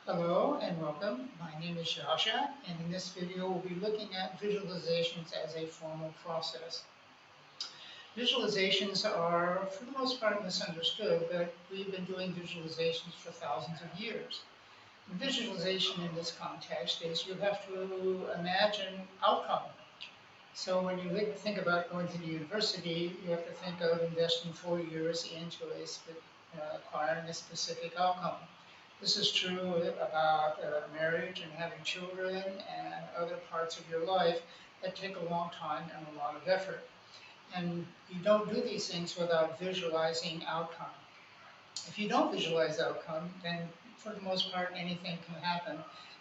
Hello and welcome. My name is Shasha, and in this video we'll be looking at visualizations as a formal process. Visualizations are, for the most part, misunderstood, but we've been doing visualizations for thousands of years. Visualization in this context is you have to imagine outcome. So when you think about going to the university, you have to think of investing 4 years into acquiring a specific outcome. This is true about marriage and having children and other parts of your life that take a long time and a lot of effort. And you don't do these things without visualizing outcome. If you don't visualize outcome, then for the most part anything can happen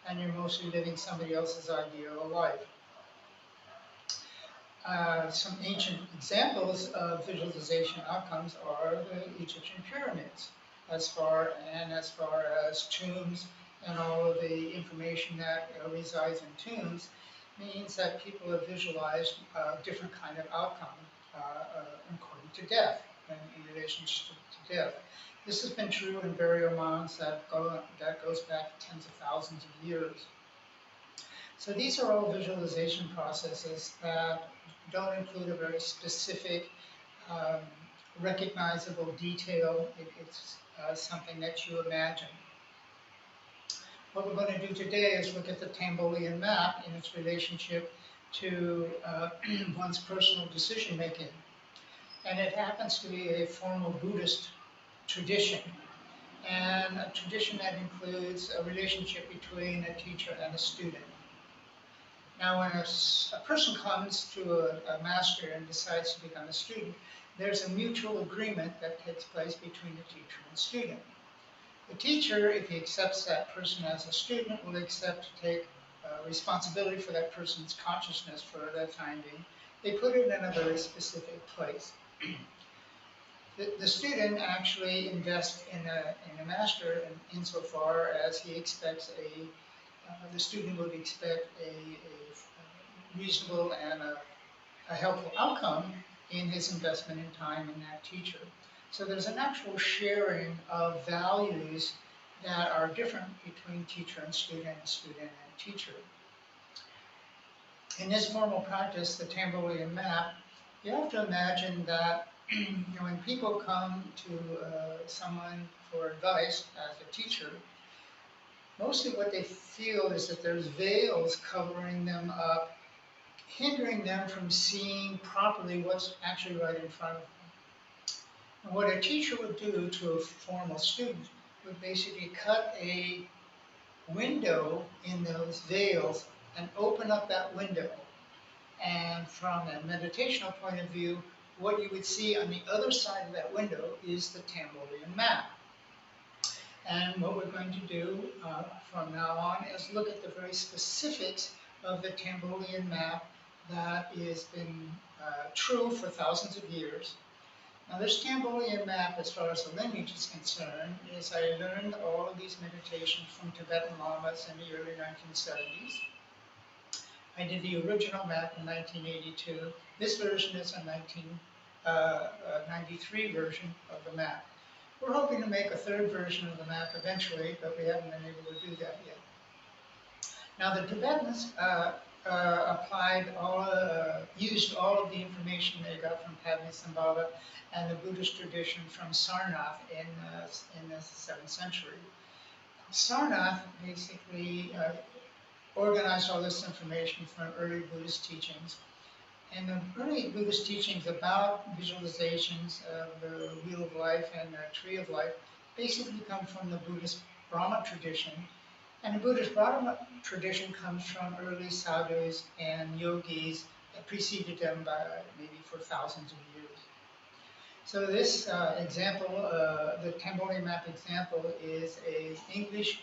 and you're mostly living somebody else's ideal life. Some ancient examples of visualization outcomes are the Egyptian pyramids, as far as tombs and all of the information that resides in tombs means that people have visualized a different kind of outcome according to death and in relationship to death. This has been true in burial mounds that goes back tens of thousands of years. So these are all visualization processes that don't include a very specific, um, recognizable detail. It's something that you imagine. What we're going to do today is look at the Tambolian Map in its relationship to one's personal decision making. And it happens to be a formal Buddhist tradition, and a tradition that includes a relationship between a teacher and a student. Now, when a person comes to a master and decides to become a student, there's a mutual agreement that takes place between the teacher and student. The teacher, if he accepts that person as a student, will accept to take responsibility for that person's consciousness for the time being. They put it in a very specific place. The student actually invests in a master insofar as he expects the student would expect a reasonable and a helpful outcome in his investment in time in that teacher. So there's an actual sharing of values that are different between teacher and student and teacher. In this formal practice, the Tambolian Map, you have to imagine that when people come to someone for advice as a teacher, mostly what they feel is that there's veils covering them up, hindering them from seeing properly what's actually right in front of them. And what a teacher would do to a formal student would basically cut a window in those veils and open up that window. And from a meditational point of view, what you would see on the other side of that window is the Tambolian Map. And what we're going to do from now on is look at the very specifics of the Tambolian Map that has been true for thousands of years. Now this Tambolian Map, as far as the lineage is concerned, is I learned all of these meditations from Tibetan lamas in the early 1970s. I did the original map in 1982. This version is a 1993 version of the map. We're hoping to make a third version of the map eventually, but we haven't been able to do that yet. Now the Tibetans used all of the information they got from Padmasambhava and the Buddhist tradition from Sarnath in the 7th century. Sarnath basically organized all this information from early Buddhist teachings. And the early Buddhist teachings about visualizations of the wheel of life and the tree of life basically come from the Buddhist Brahma tradition. And the Buddhist Brahma tradition comes from early sadhus and yogis that preceded them by maybe for thousands of years. So this example, the Tambolian Map example, is an English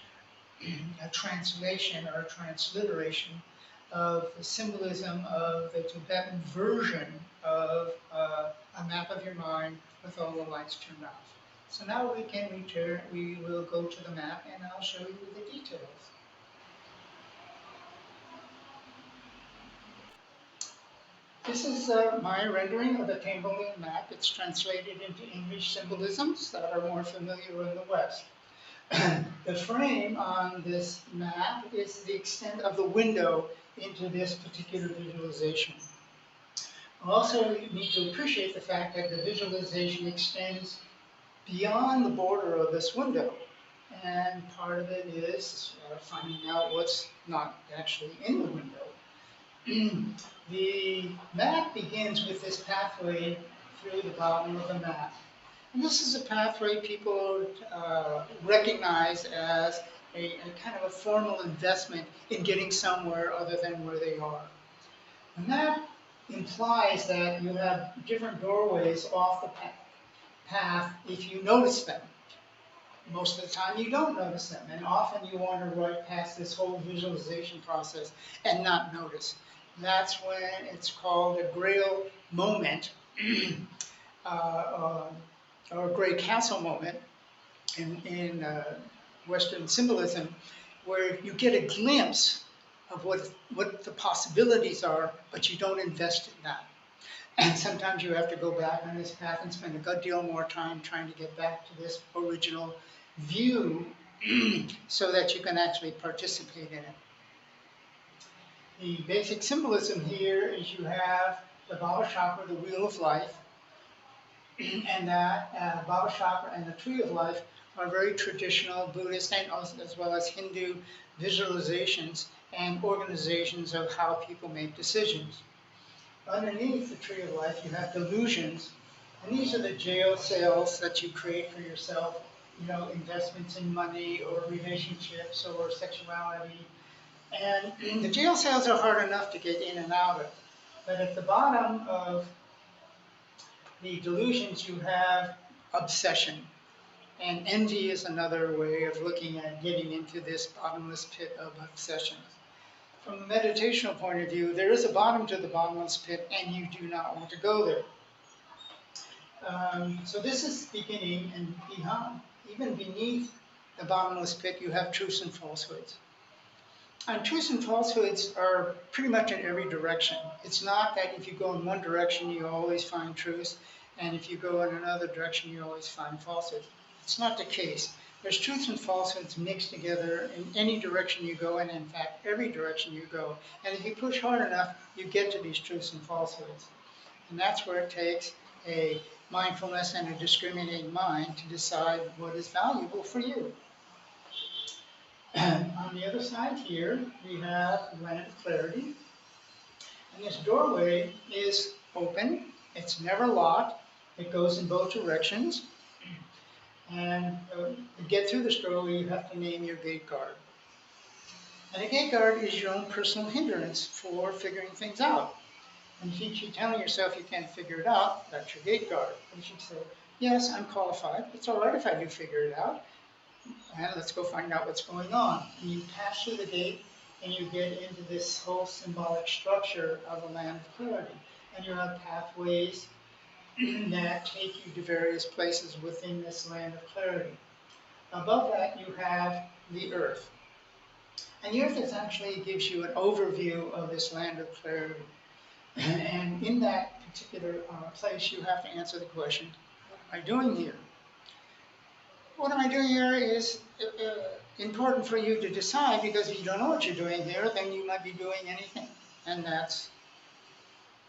a translation or a transliteration of the symbolism of the Tibetan version of a map of your mind with all the lights turned off. So now we will go to the map and I'll show you the details. This is my rendering of the Tambolian Map. It's translated into English symbolisms that are more familiar in the West. The frame on this map is the extent of the window into this particular visualization. Also, you need to appreciate the fact that the visualization extends beyond the border of this window. And part of it is finding out what's not actually in the window. The map begins with this pathway through the bottom of the map. And this is a pathway people recognize as a kind of a formal investment in getting somewhere other than where they are. And that implies that you have different doorways off the path if you notice them. Most of the time you don't notice them, and often you wander right past this whole visualization process and not notice. That's when it's called a grail moment, or a gray castle moment in Western symbolism, where you get a glimpse of what the possibilities are, but you don't invest in that. And sometimes you have to go back on this path and spend a good deal more time trying to get back to this original view so that you can actually participate in it. The basic symbolism here is you have the Baba Chakra, the Wheel of Life, and that Baba Chakra and the Tree of Life are very traditional Buddhist and as well as Hindu visualizations and organizations of how people make decisions. Underneath the Tree of Life, you have delusions, and these are the jail cells that you create for yourself, investments in money or relationships or sexuality. And the jail cells are hard enough to get in and out of. But at the bottom of the delusions, you have obsession. And envy is another way of looking at getting into this bottomless pit of obsession. From a meditational point of view, there is a bottom to the bottomless pit, and you do not want to go there. So this is beginning, and behind, even beneath the bottomless pit, you have truths and falsehoods. And truths and falsehoods are pretty much in every direction. It's not that if you go in one direction, you always find truth, and if you go in another direction, you always find falsehoods. It's not the case. There's truths and falsehoods mixed together in any direction you go, and in fact, every direction you go. And if you push hard enough, you get to these truths and falsehoods. And that's where it takes a mindfulness and a discriminating mind to decide what is valuable for you. On the other side here, we have land of clarity. And this doorway is open. It's never locked. It goes in both directions. And to get through this doorway, you have to name your gate guard. And a gate guard is your own personal hindrance for figuring things out. And if you keep telling yourself you can't figure it out, that's your gate guard. And you should say, yes, I'm qualified. It's all right if I do figure it out. And let's go find out what's going on. And you pass through the gate, and you get into this whole symbolic structure of a land of clarity. And you have pathways that take you to various places within this land of clarity. Above that, you have the earth. And the earth actually gives you an overview of this land of clarity. And in that particular place, you have to answer the question, what am I doing here? What am I doing here is important for you to decide, because if you don't know what you're doing here, then you might be doing anything. And that's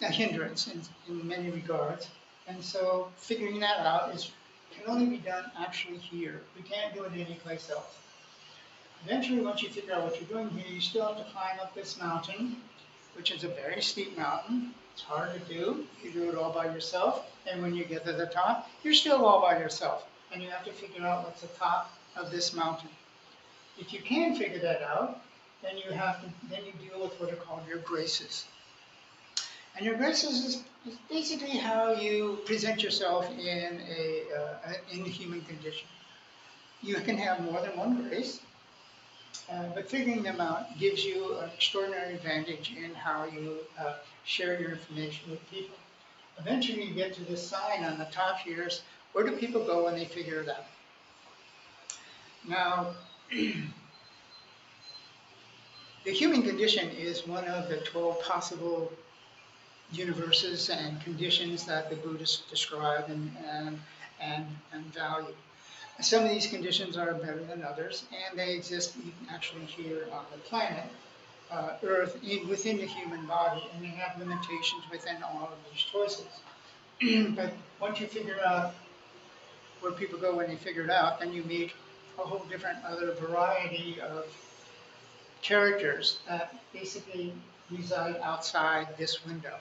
a hindrance in many regards. And so figuring that out can only be done actually here. We can't do it anyplace else. Eventually, once you figure out what you're doing here, you still have to climb up this mountain, which is a very steep mountain. It's hard to do. You do it all by yourself. And when you get to the top, you're still all by yourself. And you have to figure out what's the top of this mountain. If you can figure that out, then you deal with what are called your graces. And your graces is basically how you present yourself in the human condition. You can have more than one grace, but figuring them out gives you an extraordinary advantage in how you share your information with people. Eventually you get to this sign on the top here, where do people go when they figure it out? Now, the human condition is one of the 12 possible universes and conditions that the Buddhists describe and value. Some of these conditions are better than others, and they exist actually here on the planet, Earth, within the human body, and they have limitations within all of these choices. But once you figure out where people go when they figure it out, then you meet a whole different other variety of characters that basically reside outside this window.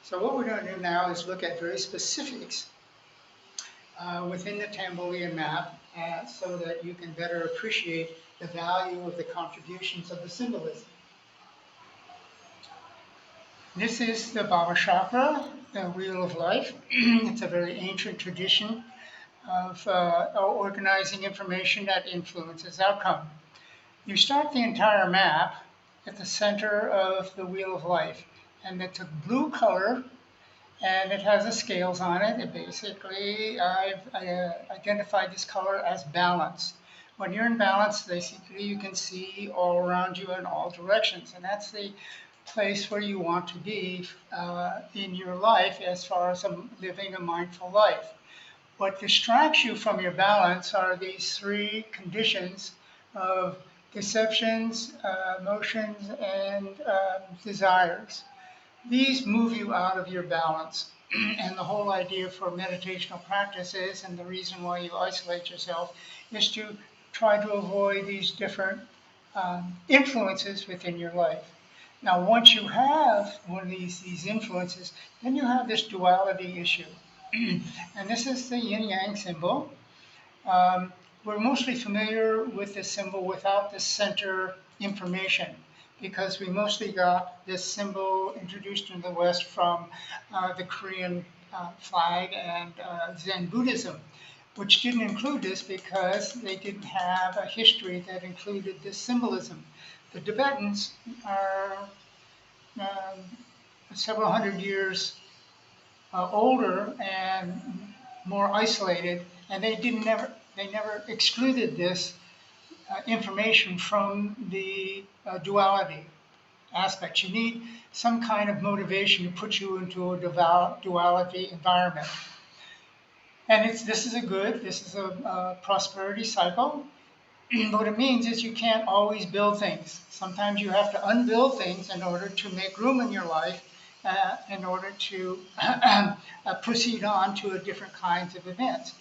So what we're going to do now is look at very specifics within the Tambolian Map so that you can better appreciate the value of the contributions of the symbolism. This is the Baba Chakra, the Wheel of Life. It's a very ancient tradition of organizing information that influences outcome. You start the entire map at the center of the Wheel of Life, and it's a blue color, and it has the scales on it. It basically, I've identified this color as balance. When you're in balance, basically you can see all around you in all directions, and that's the place where you want to be in your life as far as living a mindful life. What distracts you from your balance are these three conditions of deceptions, emotions, and desires. These move you out of your balance. And the whole idea for meditational practices and the reason why you isolate yourself is to try to avoid these different influences within your life. Now, once you have one of these influences, then you have this duality issue. And this is the yin-yang symbol. Um, we're mostly familiar with this symbol without the center information because we mostly got this symbol introduced in the West from the Korean flag and Zen Buddhism, which didn't include this because they didn't have a history that included this symbolism. The Tibetans are several hundred years older and more isolated, and they never excluded this information from the duality aspect. You need some kind of motivation to put you into a duality environment. And this is a prosperity cycle. What it means is you can't always build things. Sometimes you have to unbuild things in order to make room in your life, in order to proceed on to a different kinds of events.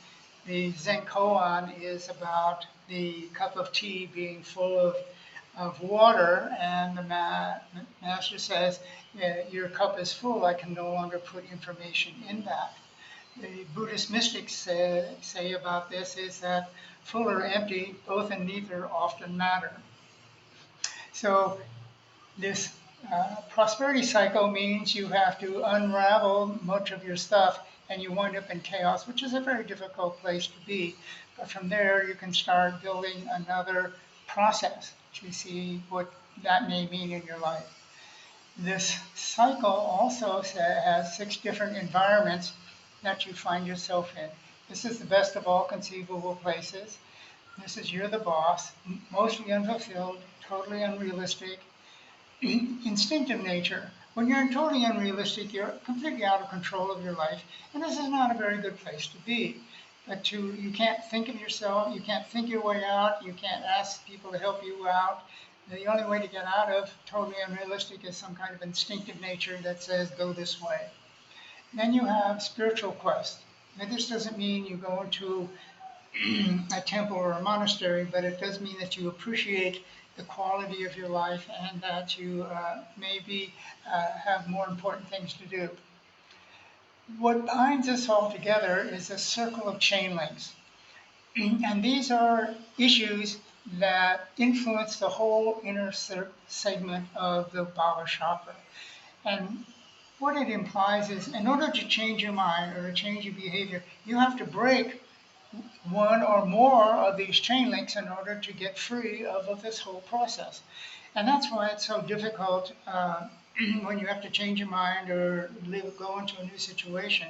The Zen koan is about the cup of tea being full of water, and the master says, your cup is full, I can no longer put information in that. The Buddhist mystics say about this is that full or empty, both and neither often matter. So this prosperity cycle means you have to unravel much of your stuff and you wind up in chaos, which is a very difficult place to be. But from there, you can start building another process to see what that may mean in your life. This cycle also has 6 different environments that you find yourself in. This is the best of all conceivable places. This is you're the boss, mostly unfulfilled, totally unrealistic, instinctive nature. When you're totally unrealistic, you're completely out of control of your life, and this is not a very good place to be. But you can't think of yourself, you can't think your way out, you can't ask people to help you out. The only way to get out of totally unrealistic is some kind of instinctive nature that says, go this way. Then you have spiritual quest. Now, this doesn't mean you go into a temple or a monastery, but it does mean that you appreciate the quality of your life and that you maybe have more important things to do. What binds us all together is a circle of chain links. And these are issues that influence the whole inner segment of the Baba Chakra. And what it implies is in order to change your mind or to change your behavior, you have to break one or more of these chain links in order to get free of this whole process. And that's why it's so difficult when you have to change your mind or go into a new situation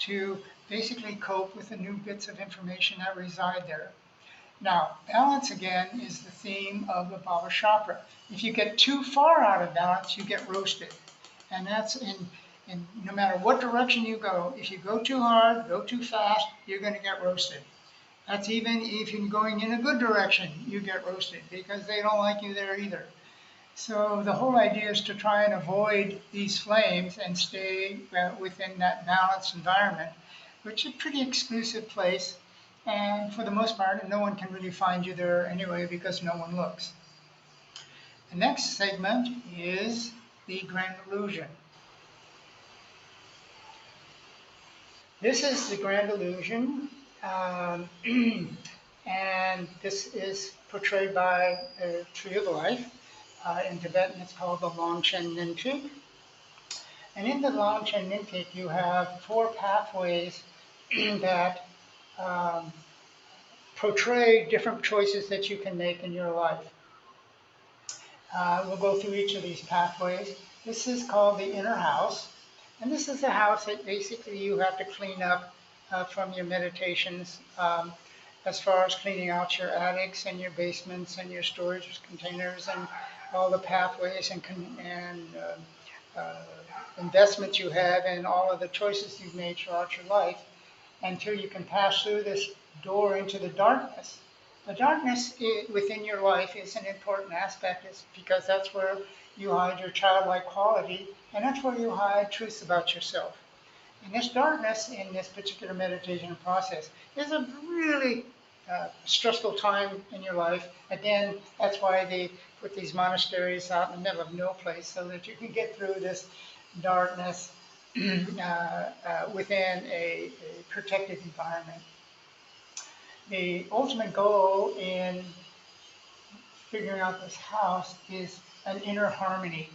to basically cope with the new bits of information that reside there. Now, balance again is the theme of the Baba Chakra. If you get too far out of balance, you get roasted. And that's in no matter what direction you go. If you go too hard, go too fast, you're going to get roasted. That's even if you're going in a good direction, you get roasted because they don't like you there either. So the whole idea is to try and avoid these flames and stay within that balanced environment, which is a pretty exclusive place. And for the most part, no one can really find you there anyway because no one looks. The next segment is the grand illusion. This is the grand illusion, um, and this is portrayed by a tree of life. In Tibetan, it's called the Longchen Nintik. And in the Longchen Nintik, you have four pathways that um, portray different choices that you can make in your life. We'll go through each of these pathways. This is called the inner house. And this is the house that basically you have to clean up from your meditations, as far as cleaning out your attics and your basements and your storage containers and all the pathways and investments you have and all of the choices you've made throughout your life until you can pass through this door into the darkness. The darkness within your life is an important aspect because that's where you hide your childlike quality and that's where you hide truths about yourself. And this darkness in this particular meditation process is a really stressful time in your life. Again, that's why they put these monasteries out in the middle of no place so that you can get through this darkness within a protected environment. The ultimate goal in figuring out this house is an inner harmony,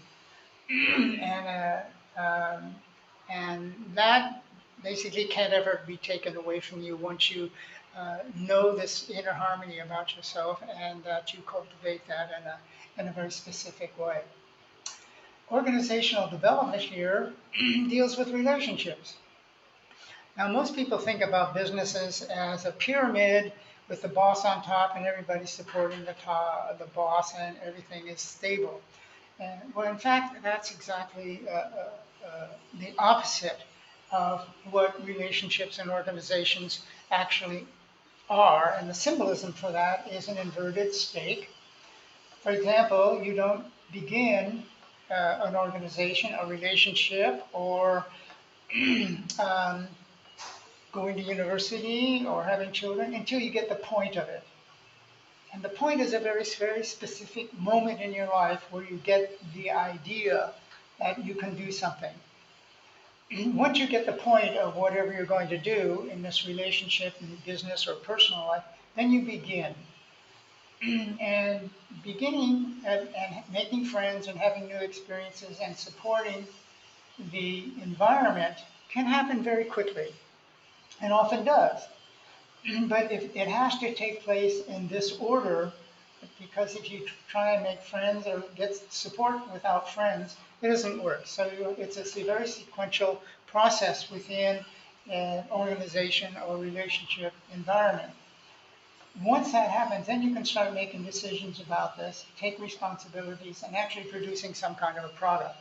and and that basically can't ever be taken away from you once you know this inner harmony about yourself and that you cultivate that in a very specific way. Organizational development here deals with relationships. Now, most people think about businesses as a pyramid with the boss on top and everybody supporting the boss and everything is stable. And, well, in fact, that's exactly the opposite of what relationships and organizations actually are. And the symbolism for that is an inverted stake. For example, you don't begin an organization, a relationship, or um, going to university or having children until you get the point of it. And the point is a very, very specific moment in your life where you get the idea that you can do something. Once you get the point of whatever you're going to do in this relationship, in business or personal life, then you begin. And beginning and making friends and having new experiences and supporting the environment can happen very quickly and often does. But if it has to take place in this order, because if you try and make friends or get support without friends, it doesn't work. So it's a very sequential process within an organization or relationship environment. Once that happens, then you can start making decisions about this, take responsibilities, and actually producing some kind of a product.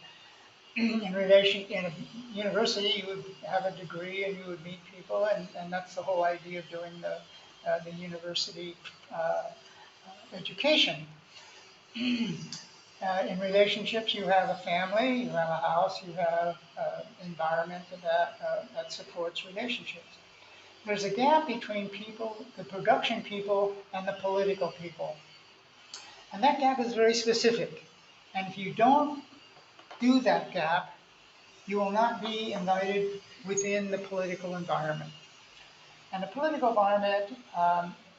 In a university, you would have a degree and you would meet people, and that's the whole idea of doing the university education. In relationships, you have a family, you have a house, you have an environment that supports relationships. There's a gap between people, the production people, and the political people. And that gap is very specific. And if you don't do that gap, you will not be invited within the political environment. And the political environment,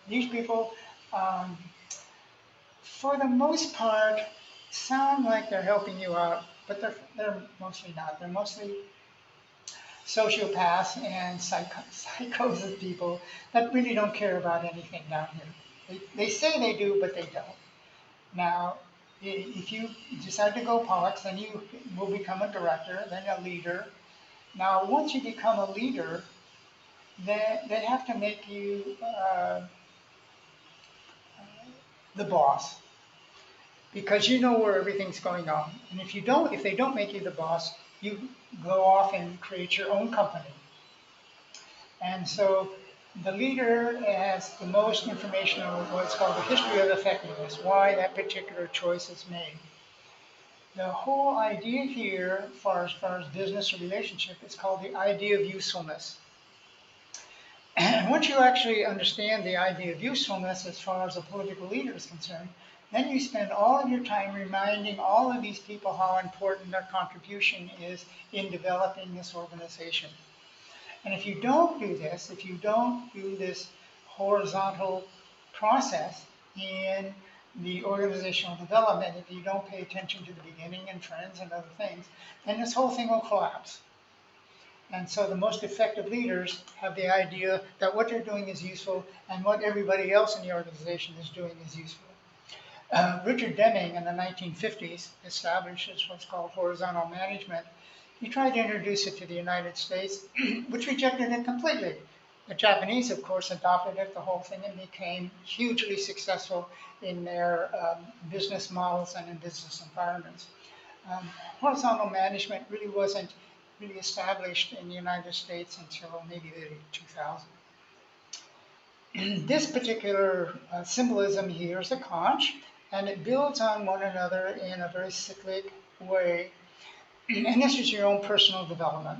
these people, um, for the most part, sound like they're helping you out, but they're mostly not. They're mostly sociopaths and psychosis people that really don't care about anything down here. They say they do, but they don't. Now, if you decide to go politics, then you will become a director, then a leader. Now, once you become a leader, they have to make you the boss because you know where everything's going on. And if they don't make you the boss, you go off and create your own company. And so The leader has the most information on what's called the history of effectiveness, why that particular choice is made. The whole idea here, as far as business or relationship, is called the idea of usefulness. And once you actually understand the idea of usefulness as far as a political leader is concerned, then you spend all of your time reminding all of these people how important their contribution is in developing this organization. And if you don't do this, if you don't do this horizontal process in the organizational development, if you don't pay attention to the beginning and trends and other things, then this whole thing will collapse. And so the most effective leaders have the idea that what they're doing is useful and what everybody else in the organization is doing is useful. Richard Deming in the 1950s established what's called horizontal management. He tried to introduce it to the United States, which rejected it completely. The Japanese, of course, adopted it, the whole thing, and became hugely successful in their business models and in business environments. Horizontal management really wasn't really established in the United States until maybe the 2000s. This particular symbolism here is a conch, and it builds on one another in a very cyclic way. And this is your own personal development.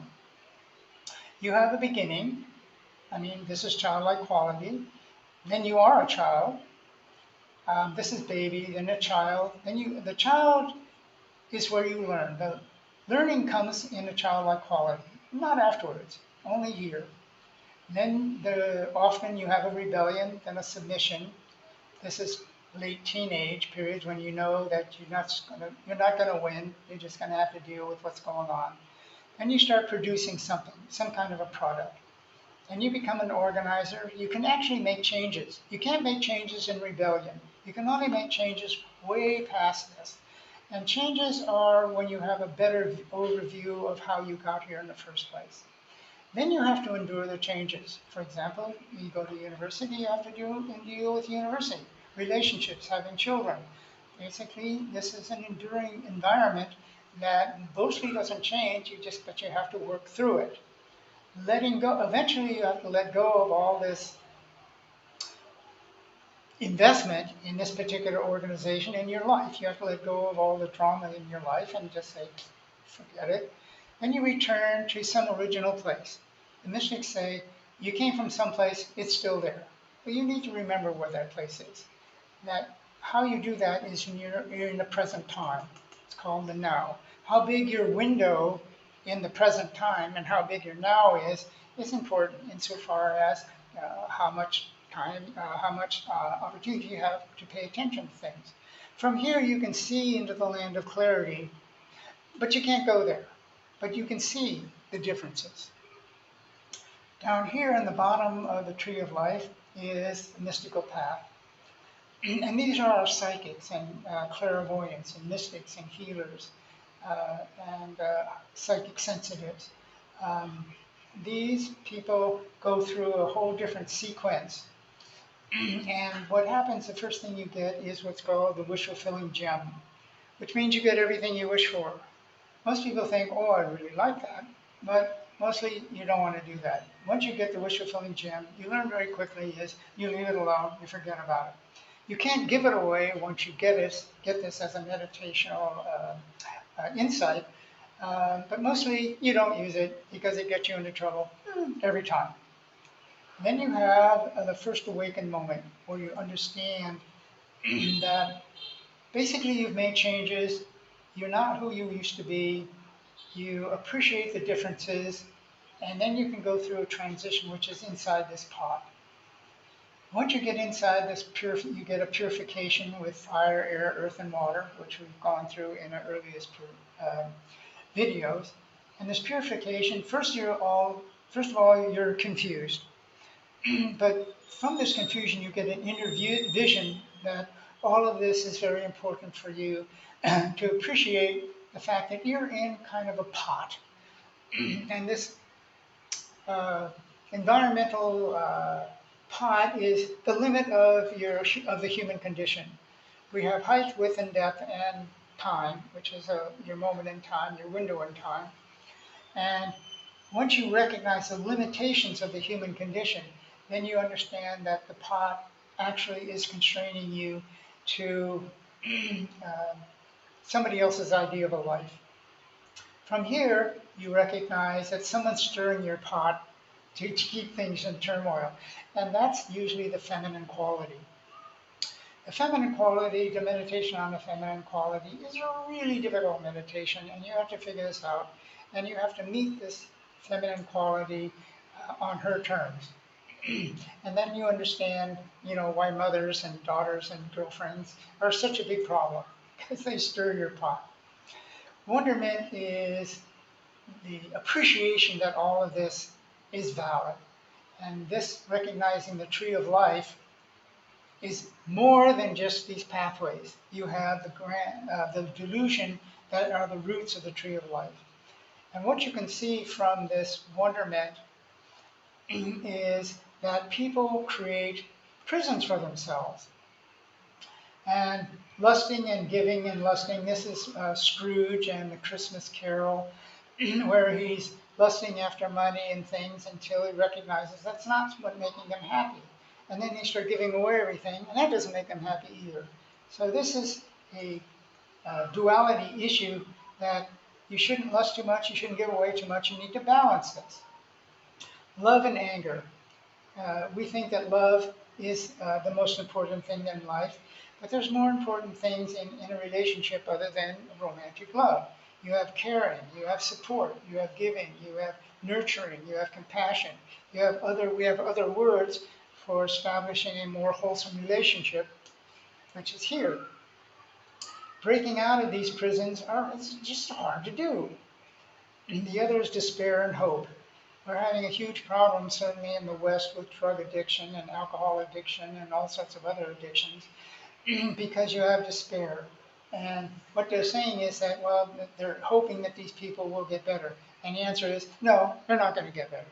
You have a beginning. I mean, this is childlike quality. Then you are a child. This is baby, then a child. The child is where you learn. The learning comes in a childlike quality, not afterwards, only here. Then often you have a rebellion, then a submission. This is late teenage periods when you know that you're not gonna win. You're just gonna have to deal with what's going on. Then you start producing something, some kind of a product. And you become an organizer. You can actually make changes. You can't make changes in rebellion. You can only make changes way past this. And changes are when you have a better overview of how you got here in the first place. Then you have to endure the changes. For example, you go to university, you have to deal with university, relationships, having children. Basically, this is an enduring environment that mostly doesn't change, but you have to work through it. Letting go, eventually you have to let go of all this investment in this particular organization in your life. You have to let go of all the trauma in your life and just say, forget it. Then you return to some original place. The mystics say, you came from someplace, it's still there. But you need to remember where that place is. That how you do that is you're in the present time. It's called the now. How big your window in the present time and how big your now is important insofar as how much time, how much opportunity you have to pay attention to things. From here, you can see into the land of clarity, but you can't go there. But you can see the differences. Down here in the bottom of the tree of life is the mystical path. And these are our psychics and clairvoyants and mystics and healers and psychic sensitives. These people go through a whole different sequence. And what happens, the first thing you get is what's called the wish-fulfilling gem, which means you get everything you wish for. Most people think, oh, I really like that, but mostly you don't want to do that. Once you get the wish-fulfilling gem, you learn very quickly is you leave it alone, you forget about it. You can't give it away once you get this as a meditational insight, but mostly you don't use it because it gets you into trouble every time. Then you have the first awakened moment where you understand that basically you've made changes, you're not who you used to be, you appreciate the differences, and then you can go through a transition which is inside this pot. Once you get inside this, you get a purification with fire, air, earth, and water, which we've gone through in our earliest videos. And this purification, first of all, you're confused. But from this confusion, you get an inner vision that all of this is very important for you to appreciate the fact that you're in kind of a pot. And this environmental pot is the limit of the human condition. We have height, width, and depth, and time, which is your moment in time, your window in time. And once you recognize the limitations of the human condition, then you understand that the pot actually is constraining you to somebody else's idea of a life. From here, you recognize that someone's stirring your pot to keep things in turmoil. And that's usually the feminine quality. The feminine quality, the meditation on the feminine quality, is a really difficult meditation, and you have to figure this out. And you have to meet this feminine quality on her terms. And then you understand, why mothers and daughters and girlfriends are such a big problem, because they stir your pot. Wonderment is the appreciation that all of this is valid. And this recognizing the tree of life is more than just these pathways. You have the delusion that are the roots of the tree of life. And what you can see from this wonderment is that people create prisons for themselves. And lusting and giving and lusting, this is Scrooge and the Christmas Carol, where he's lusting after money and things until he recognizes that's not what making him happy. And then they start giving away everything, and that doesn't make them happy either. So this is a duality issue that you shouldn't lust too much, you shouldn't give away too much, you need to balance this. Love and anger. We think that love is the most important thing in life, but there's more important things in a relationship other than romantic love. You have caring, you have support, you have giving, you have nurturing, you have compassion. We have other words for establishing a more wholesome relationship, which is here. Breaking out of these prisons it's just hard to do. And the other is despair and hope. We're having a huge problem, certainly in the West, with drug addiction and alcohol addiction and all sorts of other addictions, because you have despair. And what they're saying is that, well, they're hoping that these people will get better. And the answer is, no, they're not going to get better.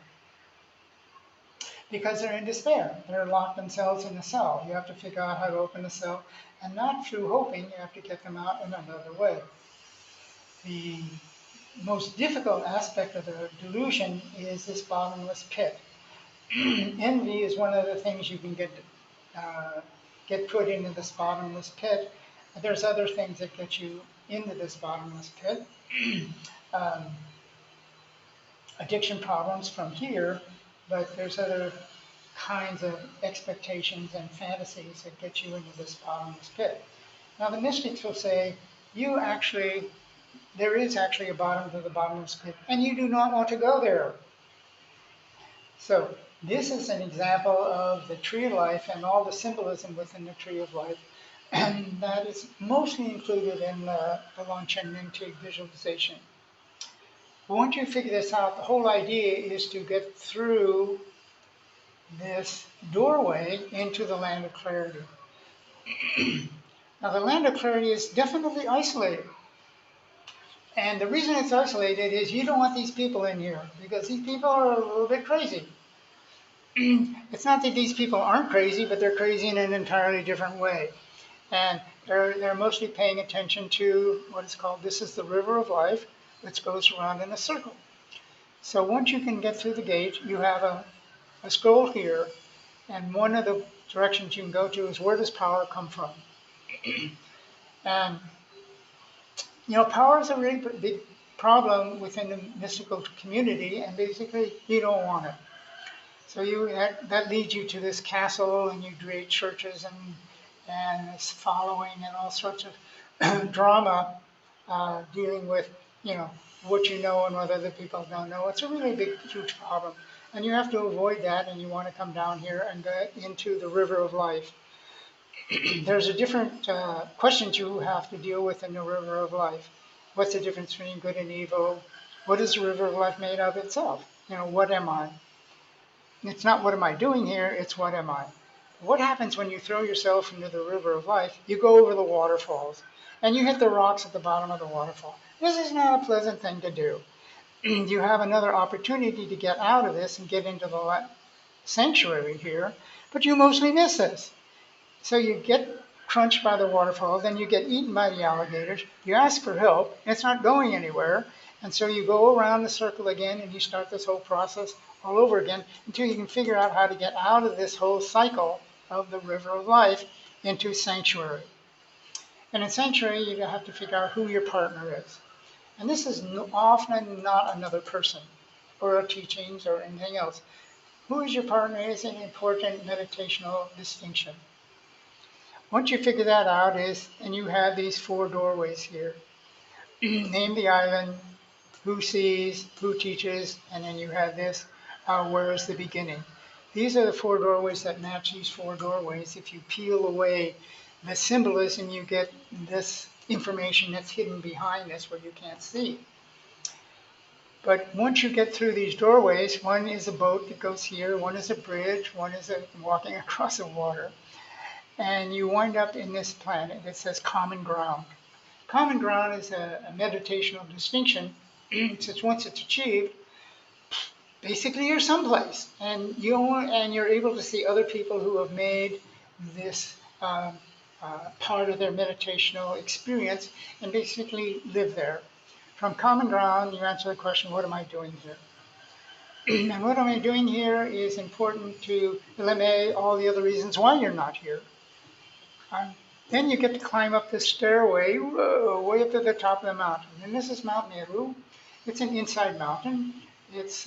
Because they're in despair. They're locked themselves in a cell. You have to figure out how to open the cell. And not through hoping, you have to get them out in another way. The most difficult aspect of the delusion is this bottomless pit. Envy is one of the things you can get put into this bottomless pit. There's other things that get you into this bottomless pit. Addiction problems from here, but there's other kinds of expectations and fantasies that get you into this bottomless pit. Now the mystics will say, there is actually a bottom to the bottomless pit, and you do not want to go there. So this is an example of the tree of life and all the symbolism within the tree of life, and that is mostly included in the Longchen Mintig visualization. But once you figure this out, the whole idea is to get through this doorway into the land of clarity. Now the land of clarity is definitely isolated. And the reason it's isolated is you don't want these people in here, because these people are a little bit crazy. It's not that these people aren't crazy, but they're crazy in an entirely different way. And they're mostly paying attention to what is called, this is the river of life, which goes around in a circle. So once you can get through the gate, you have a scroll here, and one of the directions you can go to is, where does power come from? And power is a really big problem within the mystical community, and basically you don't want it. So that leads you to this castle, and you create churches and this following and all sorts of drama dealing with what you know and what other people don't know. It's a really big, huge problem, and you have to avoid that, and you want to come down here and go into the river of life. There's a different questions you have to deal with in the river of life. What's the difference between good and evil? What is the river of life made of itself? What am I? It's not what am I doing here, it's what am I? What happens when you throw yourself into the river of life? You go over the waterfalls, and you hit the rocks at the bottom of the waterfall. This is not a pleasant thing to do. You have another opportunity to get out of this and get into the sanctuary here, but you mostly miss this. So you get crunched by the waterfall, then you get eaten by the alligators, you ask for help, and it's not going anywhere, and so you go around the circle again and you start this whole process all over again until you can figure out how to get out of this whole cycle of the river of life into sanctuary. And in sanctuary, you have to figure out who your partner is. And this is often not another person or teachings or anything else. Who is your partner is an important meditational distinction. Once you figure that out and you have these four doorways here. Name the island, who sees, who teaches, and then you have this, where is the beginning. These are the four doorways that match these four doorways. If you peel away the symbolism, you get this information that's hidden behind this where you can't see. But once you get through these doorways, one is a boat that goes here, one is a bridge, one is walking across the water. And you wind up in this planet that says common ground. Common ground is a meditational distinction. Since once it's achieved, basically you're someplace, and you're able to see other people who have made this part of their meditational experience and basically live there. From common ground, you answer the question, what am I doing here? And what am I doing here is important to eliminate all the other reasons why you're not here. Then you get to climb up this stairway way up to the top of the mountain. And this is Mount Meru. It's an inside mountain. It's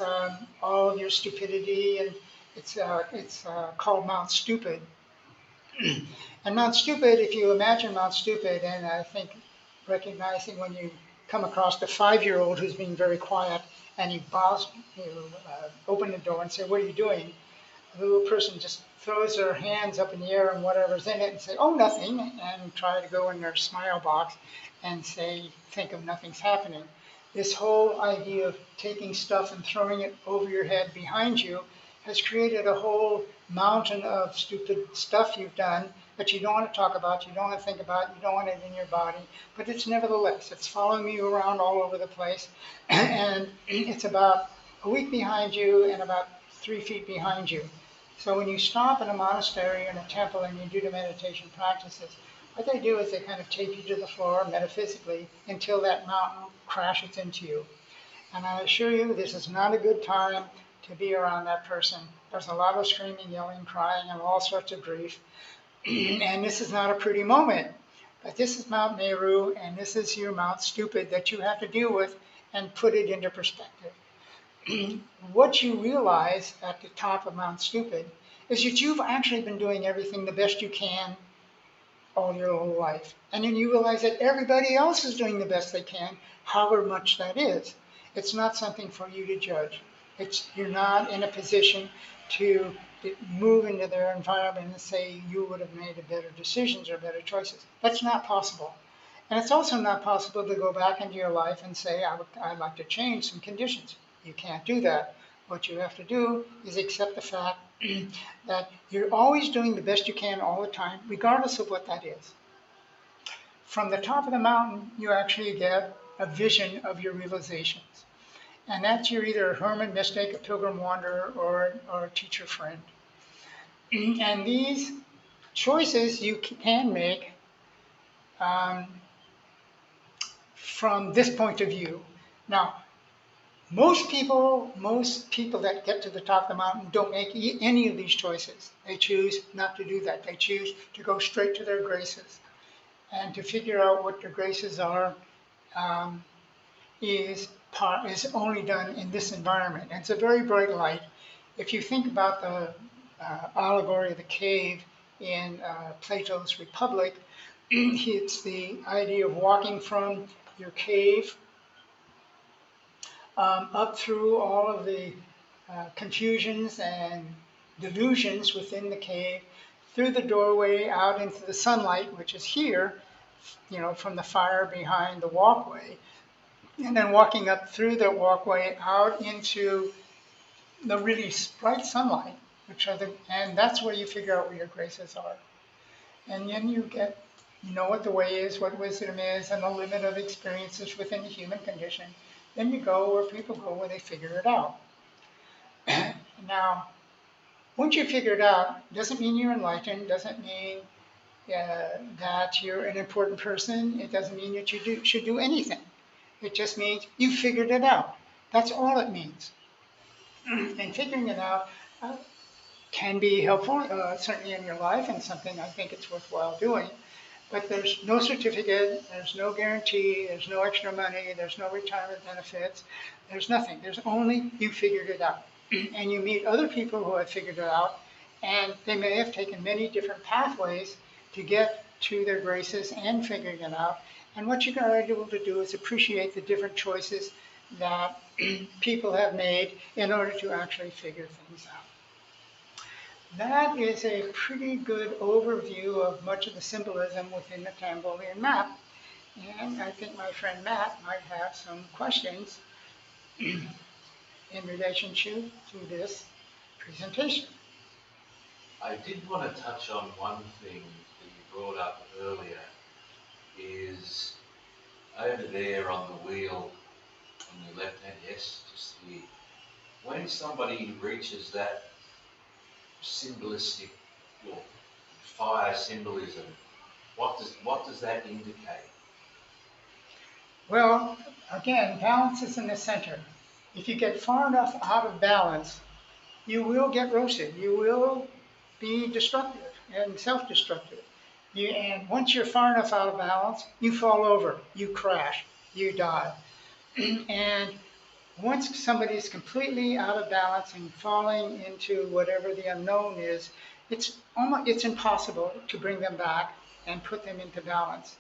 all of your stupidity, and it's called Mount Stupid. And Mount Stupid, if you imagine Mount Stupid, and I think recognizing when you come across the 5-year-old who's being very quiet, and you open the door and say, "What are you doing?" The little person just throws their hands up in the air and whatever's in it and say, "Oh, nothing," and try to go in their smile box and say, think of nothing's happening. This whole idea of taking stuff and throwing it over your head behind you has created a whole mountain of stupid stuff you've done that you don't want to talk about, you don't want to think about, you don't want it in your body, but it's nevertheless, it's following you around all over the place, and it's about a week behind you and about 3 feet behind you. So when you stop in a monastery or in a temple and you do the meditation practices, what they do is they kind of take you to the floor metaphysically until that mountain crashes into you. And I assure you, this is not a good time to be around that person. There's a lot of screaming, yelling, crying, and all sorts of grief. And this is not a pretty moment. But this is Mount Meru, and this is your Mount Stupid that you have to deal with and put it into perspective. What you realize at the top of Mount Stupid is that you've actually been doing everything the best you can all your whole life. And then you realize that everybody else is doing the best they can, however much that is. It's not something for you to judge. You're not in a position to move into their environment and say you would have made better decisions or better choices. That's not possible. And it's also not possible to go back into your life and say, I'd like to change some conditions. You can't do that. What you have to do is accept the fact that you're always doing the best you can all the time, regardless of what that is. From the top of the mountain, you actually get a vision of your realizations. And that's you're either a hermit, mystic, a pilgrim wanderer, or a teacher friend. And these choices you can make from this point of view. Now, most people that get to the top of the mountain don't make any of these choices. They choose not to do that. They choose to go straight to their graces. And to figure out what their graces are is only done in this environment. And it's a very bright light. If you think about the allegory of the cave in Plato's Republic, it's the idea of walking from your cave up through all of the confusions and delusions within the cave, through the doorway out into the sunlight, which is here, from the fire behind the walkway, and then walking up through the walkway out into the really bright sunlight, and that's where you figure out where your graces are. And then you know what the way is, what wisdom is, and the limit of experiences within the human condition. Then you go where people go where they figure it out. Now, once you figure it out, doesn't mean you're enlightened, doesn't mean that you're an important person. It doesn't mean that you should do anything. It just means you figured it out. That's all it means. And figuring it out uh, can be helpful, certainly in your life, and something I think it's worthwhile doing. But there's no certificate, there's no guarantee, there's no extra money, there's no retirement benefits, there's nothing. There's only you figured it out. And you meet other people who have figured it out, and they may have taken many different pathways to get to their graces and figuring it out. And what you're going to be able to do is appreciate the different choices that people have made in order to actually figure things out. That is a pretty good overview of much of the symbolism within the Tambolian map. And I think my friend Matt might have some questions in relationship to this presentation. I did want to touch on one thing that you brought up earlier, is over there on the wheel on your left hand, yes, just here. When somebody reaches that symbolistic or fire symbolism, what does that indicate? Well, again, balance is in the center. If you get far enough out of balance, you will get roasted. You will be destructive and self-destructive. And once you're far enough out of balance, you fall over, you crash, you die. And once somebody is completely out of balance and falling into whatever the unknown is, it's impossible to bring them back and put them into balance.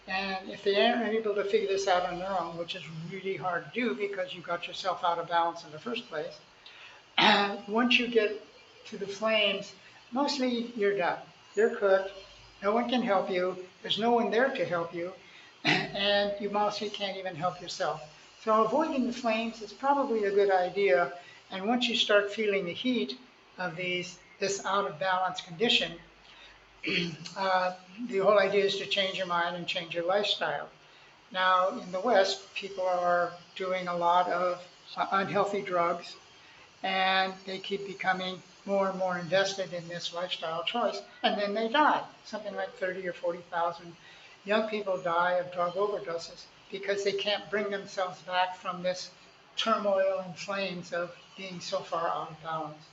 And if they aren't able to figure this out on their own, which is really hard to do because you got yourself out of balance in the first place, and once you get to the flames, mostly you're done. You're cooked. No one can help you. There's no one there to help you. And you mostly can't even help yourself. So avoiding the flames is probably a good idea. And once you start feeling the heat of this out of balance condition, uh, the whole idea is to change your mind and change your lifestyle. Now, in the West, people are doing a lot of unhealthy drugs, and they keep becoming more and more invested in this lifestyle choice, and then they die. Something like 30 or 40,000 young people die of drug overdoses because they can't bring themselves back from this turmoil and flames of being so far out of balance.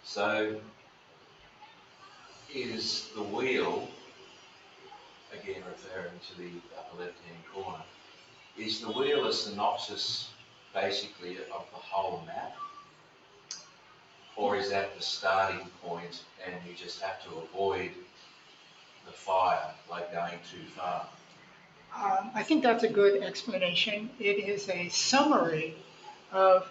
So is the wheel, again referring to the upper left-hand corner, is the wheel a synopsis basically of the whole map? Or is that the starting point and you just have to avoid the fire, like going too far? I think that's a good explanation. It is a summary of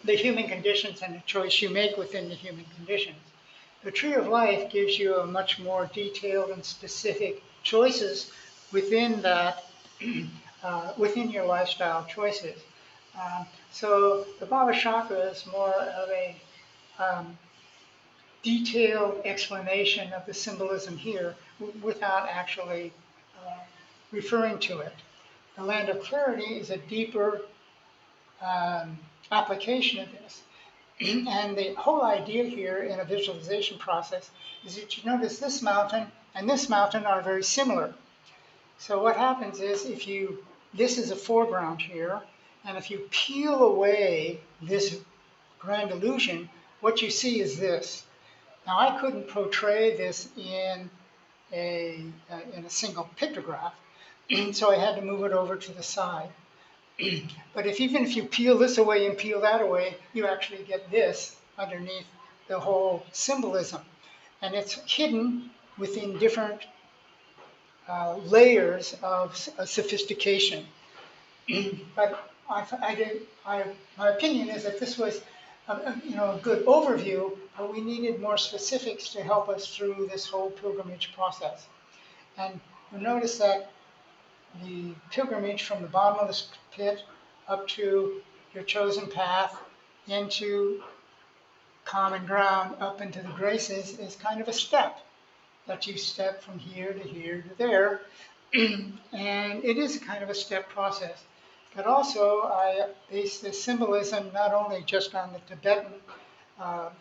the human conditions and the choice you make within the human conditions. The tree of life gives you a much more detailed and specific choices within that, within your lifestyle choices. So the Baba Chakra is more of a detailed explanation of the symbolism here without actually referring to it. The land of clarity is a deeper application of this. And the whole idea here in a visualization process is that you notice this mountain and this mountain are very similar. So what happens is this is a foreground here, and if you peel away this grand illusion, what you see is this. Now I couldn't portray this in a single pictograph, so I had to move it over to the side. But even if you peel this away and peel that away, you actually get this underneath the whole symbolism. And it's hidden within different layers of sophistication. But my opinion is that this was a good overview, but we needed more specifics to help us through this whole pilgrimage process. And you'll notice that the pilgrimage from the bottomless pit up to your chosen path into common ground up into the graces is kind of a step that you step from here to here to there. And it is a kind of a step process. But also I base the symbolism not only just on the Tibetan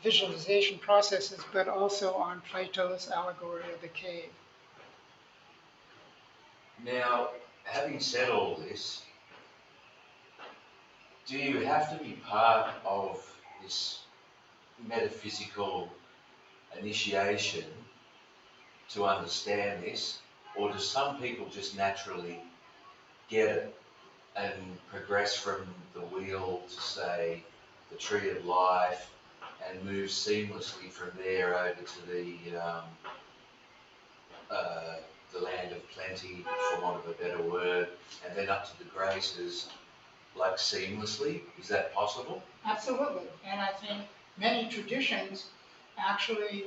visualization processes, but also on Plato's allegory of the cave. Now, having said all this, do you have to be part of this metaphysical initiation to understand this, or do some people just naturally get it and progress from the wheel to, say, the tree of life and move seamlessly from there over to the land of plenty, for want of a better word, and then up to the graces, like seamlessly? Is that possible? Absolutely, and I think many traditions actually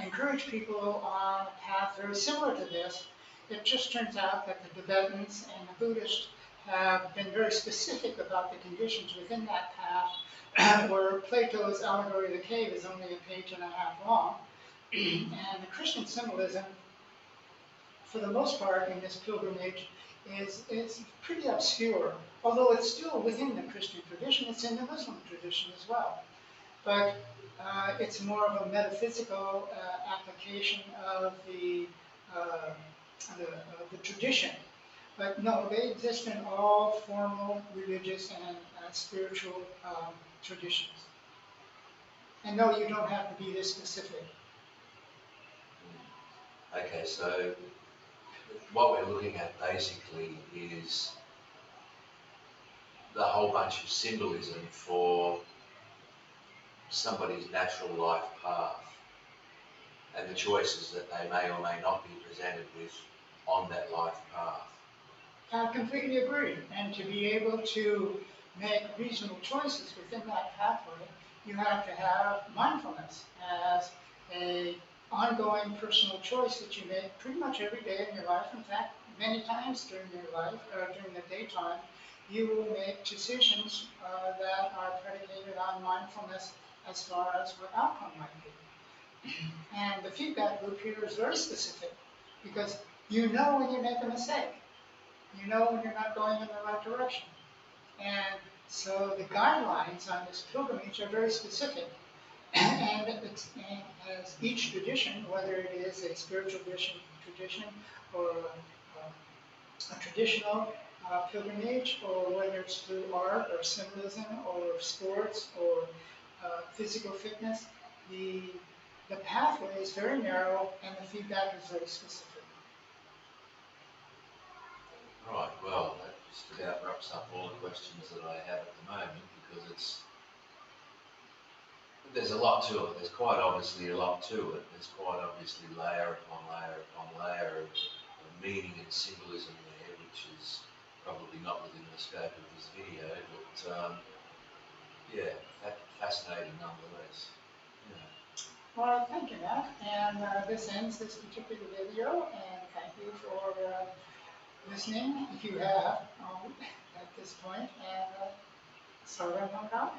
encourage people on a path very similar to this. It just turns out that the Tibetans and the Buddhists have been very specific about the conditions within that path, where Plato's allegory of the cave is only a page and a half long, and the Christian symbolism, for the most part, in this pilgrimage is pretty obscure, although it's still within the Christian tradition. It's in the Muslim tradition as well. But it's more of a metaphysical application of uh, the tradition. But no, they exist in all formal religious and spiritual traditions. And no, you don't have to be this specific. Okay, so what we're looking at basically is the whole bunch of symbolism for somebody's natural life path and the choices that they may or may not be presented with on that life path. I completely agree. And to be able to make reasonable choices within that pathway, you have to have mindfulness as a ongoing personal choice that you make pretty much every day in your life. In fact, many times during your life, during the daytime, you will make decisions that are predicated on mindfulness as far as what outcome might be. And the feedback loop here is very specific because you know when you make a mistake. You know when you're not going in the right direction. And so the guidelines on this pilgrimage are very specific. And as each tradition, whether it is a spiritual tradition or a traditional pilgrimage, or whether it's through art or symbolism or sports or physical fitness, the, the pathway is very narrow and the feedback is very specific. Right, well, that just about wraps up all the questions that I have at the moment, because there's a lot to it. There's quite obviously a lot to it. There's quite obviously layer upon layer upon layer of meaning and symbolism there, which is probably not within the scope of this video, but yeah, fascinating nonetheless. Yeah. Well, thank you, Matt. And this ends this particular video. And thank you for listening, if you have at this point. And so I'm out.